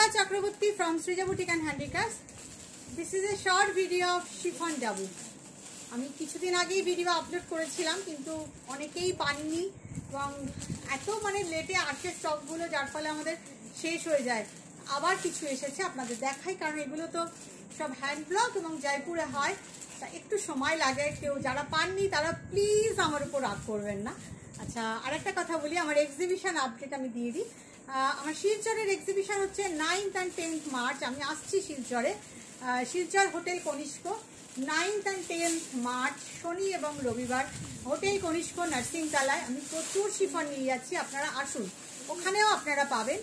Anurag Chakraborty from Srija Boutique and Handicrafts. This is a short video of chiffon double. আমি কিছুদিন আগেই video upload করেছিলাম কিন্তু অনেকেই পাননি এবং এত মানে লেটে আসে স্টকগুলো যার ফলে আমাদের শেষ হয়ে যায়। আবার কিছু এসেছে আপনাদের দেখাই, কারণ এগুলো তো সব হ্যান্ড ব্লক এবং জয়পুরে হয়, তা একটু সময় লাগে। কেউ যারা পাননি তারা প্লিজ আমার উপর রাগ করবেন না। আচ্ছা, আরেকটা কথা বলি, আমার এক্সিবিশন আপডেট আমি দিয়ে দিই। আমার শিলচরের এক্সিবিশন হচ্ছে 9th and 10th মার্চ। আমি আসছি শিলচরে, Silchar hotel Kanishka, 9th and 10th March শনি এবং রবিবার হোটেল কনিষ্ক নার্সিংতলায়। আমি প্রচুর শিফন নিয়ে যাচ্ছি, আপনারা আসুন, ওখানেও আপনারা পাবেন।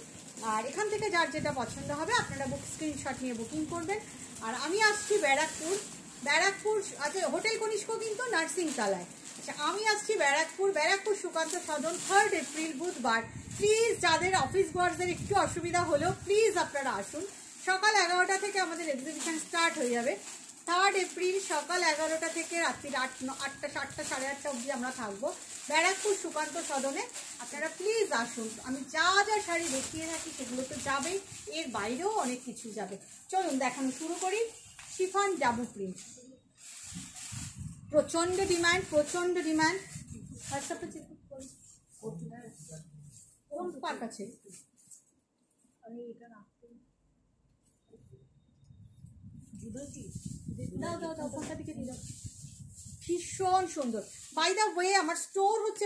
আর এখান থেকে যার যেটা পছন্দ হবে আপনারা স্ক্রিনশট নিয়ে বুকিং করবেন। আর আমি আসছি ব্যারাকপুর, আচ্ছা হোটেল কনিষ্ক কিন্তু নার্সিংতলায়। আচ্ছা, আমি আসছি ব্যারাকপুর সুকান্ত সদন 3rd এপ্রিল বুধবার। প্লিজ যাদের অফিস ওয়ার্কদের একটু অসুবিধা হলো প্লিজ আপনারা আসুন। সকাল 11টা থেকে আমাদের এক্সিবিশন স্টার্ট হয়ে যাবে। 3rd এপ্রিল সকাল 11টা থেকে রাত্রি 8টা 7টা 8:30 অবধি আমরা থাকবো ব্যারাকপুর সুকান্ত সদনে। আপনারা প্লিজ আসুন। আমি যা যা শাড়ি দেখিয়ে থাকি সেগুলো তো যাবেই, এর বাইরেও অনেক কিছু যাবে। চলুন দেখানো শুরু করি। শিফন ডাবল প্রিন্ট প্রচণ্ড ডিমান্ড। হোয়াটসঅ্যাপে চেক করুন কোন পার্ক আছে। ভীষণ সুন্দর। বাই দ্য ওয়ে আমার স্টোর হচ্ছে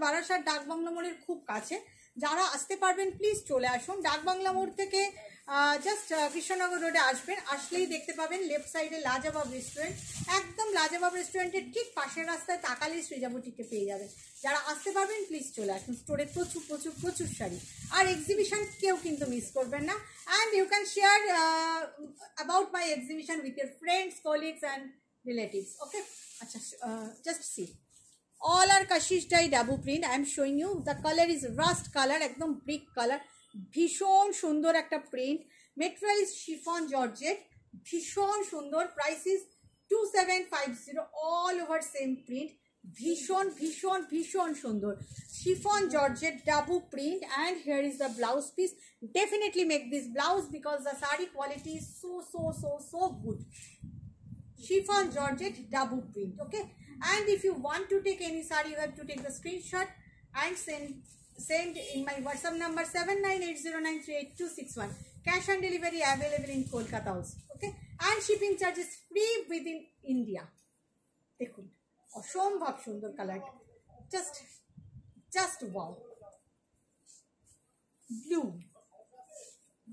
বারাসাত ডাকবাংলা মোড়ের খুব কাছে। যারা আসতে পারবেন প্লিজ চলে আসুন। ডাকবাংলা মোড় থেকে জাস্ট কৃষ্ণনগর রোডে আসবেন, আসলেই দেখতে পাবেন লেফট সাইডে লাজবাব রেস্টুরেন্ট। একদম লাজবাব রেস্টুরেন্টের ঠিক পাশের রাস্তায় তাকালেই সৃজা বুটিককে পেয়ে যাবেন। যারা আসতে পারবেন প্লিজ চলে আসুন। স্টোরে প্রচুর শাড়ি আর এক্সিবিশন কেউ কিন্তু মিস করবেন না। And you can share about my exhibition with your friends, colleagues and relatives. Okay, just see, all are kashish dye double print. I am showing you the color is rust color, ekdom brick color, ভীষণ সুন্দর একটা print. Material is chiffon georgette, ভীষণ সুন্দর। Price is 2750, all over same print. ভীষণ সুন্দর chiffon georgette double print. And here is the blouse piece. Definitely make this blouse because the saree quality is so good. Chiffon georgette double print. Okay, and if you want to take any saree you have to take the screenshot and send in my WhatsApp number 7980938261. Cash on delivery available in Kolkata also. Okay, and shipping charges free within India. দেখুন অসম্ভব সুন্দর colour, just wow. Blue,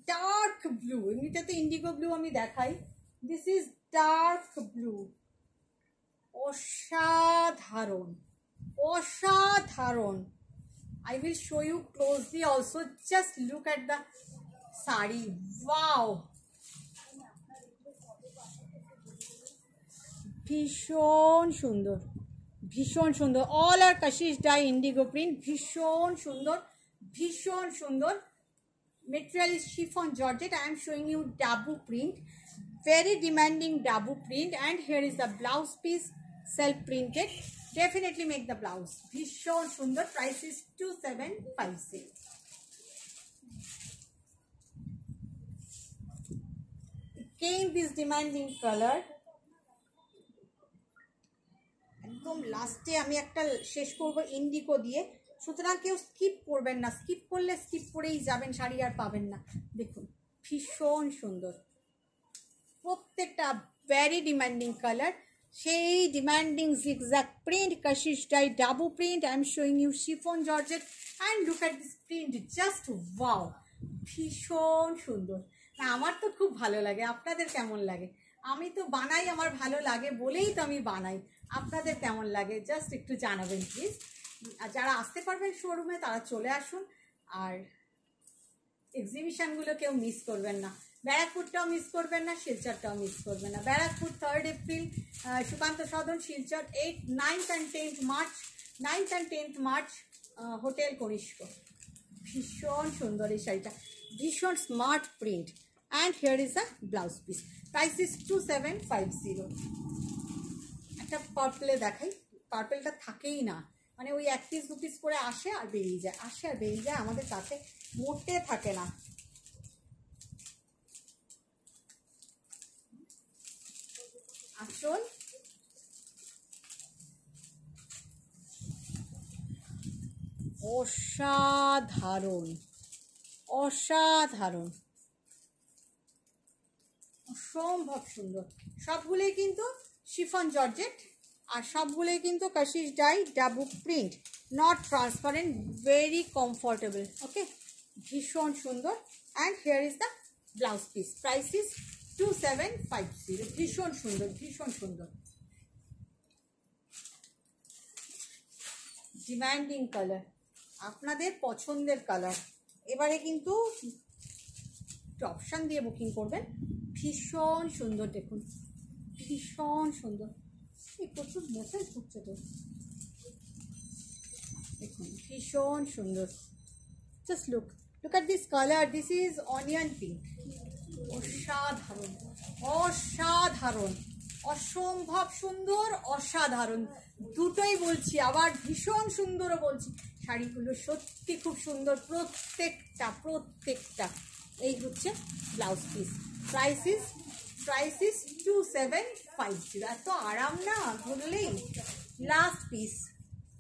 dark blue, এমনিতে তো Indigo blue আমি দেখাই, this is dark blue. অসাধারণ। I will show you closely also. Just look at the saree. Wow, ভীষণ সুন্দর। অল আর kashish dye indigo print, ভীষণ সুন্দর। Material is chiffon georgette. I am showing you double print, very demanding double print. And here is the blouse piece, self printed. Definitely make the blouse. Bhishon sundar. Price is 2750. Again this demanding color. একদম লাস্টে আমি একটা শেষ করব Indigo দিয়ে, সুতরাং কেউ skip করবেন না। স্কিপ করলে স্কিপ করেই যাবেন, শাড়ি আর পাবেন না। দেখুন ভীষণ সুন্দর, প্রত্যেকটা ভেরি ডিমান্ডিং কালার। সেই demanding zigzag print, kashish dye double print. I am showing you chiffon georgette and look at this print, just wow, ভীষণ সুন্দর। আমার তো খুব ভালো লাগে, আপনাদের কেমন লাগে? আমি তো বানাই, আমার ভালো লাগে বলেই তো আমি বানাই। আপনাদের কেমন লাগে জাস্ট একটু জানাবেন প্লিজ। আর যারা আসতে পারবেন শোরুমে তারা চলে আসুন। আর এক্সিবিশনগুলো কেউ মিস করবেন না, ব্যারাকপুরটাও মিস করবেন না, শিলচরটাও মিস করবেন না। Barrackpore 3rd April, Sukanta Sadan, Silchar 9th and 10th March hotel Kanishka. ভীষণ সুন্দর এই শাড়িটা, ভীষণ smart print. And here is the blouse piece. Price is 2750। একটা পার্পলে দেখাই, পার্পলটা থাকেই না, মানে ওই 1 পিস 2 পিস করে আসে আর বেরিয়ে যায়, আমাদের কাছে মোটে থাকে না। আঁচল, অসাধারণ অসাধারণ, অসম্ভব সুন্দর। সবগুলোই কিন্তু শিফন জর্জেট, আর সবগুলোই কিন্তু কাশিশ ডাই ডাবুক print, not transparent, very comfortable. Okay, ভীষণ সুন্দর। And here is the blouse piece, price is 2750। ভীষণ সুন্দর, ভীষণ সুন্দর, ডিমান্ডিং কালার, আপনাদের পছন্দের কালার। এবারে কিন্তু অপশান দিয়ে বুকিং করবেন। ভীষণ সুন্দর, দেখুন ভীষণ সুন্দর। এই প্রচুর মেসেজ ঢুকছে তো, দেখুন ভীষণ সুন্দর। Just look at this colour, this is onion pink. অসাধারণ অসাধারণ, অসম্ভব সুন্দর, অসাধারণ, দুটোই বলছি, আবার ভীষণ সুন্দরও বলছি। শাড়িগুলো সত্যি খুব সুন্দর, প্রত্যেকটা প্রত্যেকটা। এই হচ্ছে ব্লাউজ পিস, প্রাইস ইজ 2750। এত আরাম না ধরলেই। Last piece,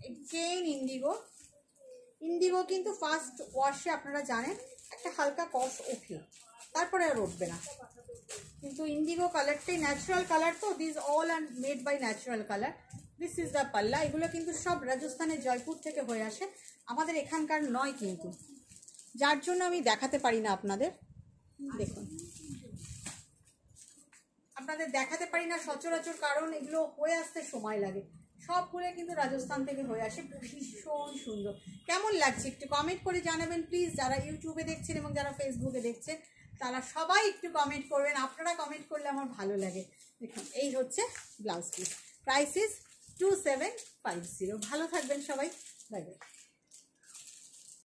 again indigo. Indigo কিন্তু ফার্স্ট ওয়াশে আপনারা জানেন একটা হালকা কস ওঠে, তারপরে আর উঠবে না। কিন্তু ইন্ডিগো কালারটাই ন্যাচারাল কালার, তো this all are made by natural colour. This is the পাল্লা। এগুলো কিন্তু সব রাজস্থানের জয়পুর থেকে হয়ে আসে, আমাদের এখানকার নয় কিন্তু, যার জন্য আমি দেখাতে পারি না আপনাদের। দেখুন, আপনাদের দেখাতে পারি না সচরাচর, কারণ এগুলো হয়ে আসতে সময় লাগে। সবগুলো কিন্তু রাজস্থান থেকে হয়ে আসে। ভীষণ সুন্দর। কেমন লাগছে একটু কমেন্ট করে জানাবেন প্লিজ। যারা ইউটিউবে দেখছেন এবং যারা ফেসবুকে দেখছেন তারা সবাই একটু কমেন্ট করবেন। আপনারা কমেন্ট করলে আমার ভালো লাগে। দেখুন, এই হচ্ছে ব্লাউজ পিস, প্রাইস ইজ 2750। ভালো থাকবেন সবাই, বাই বাই।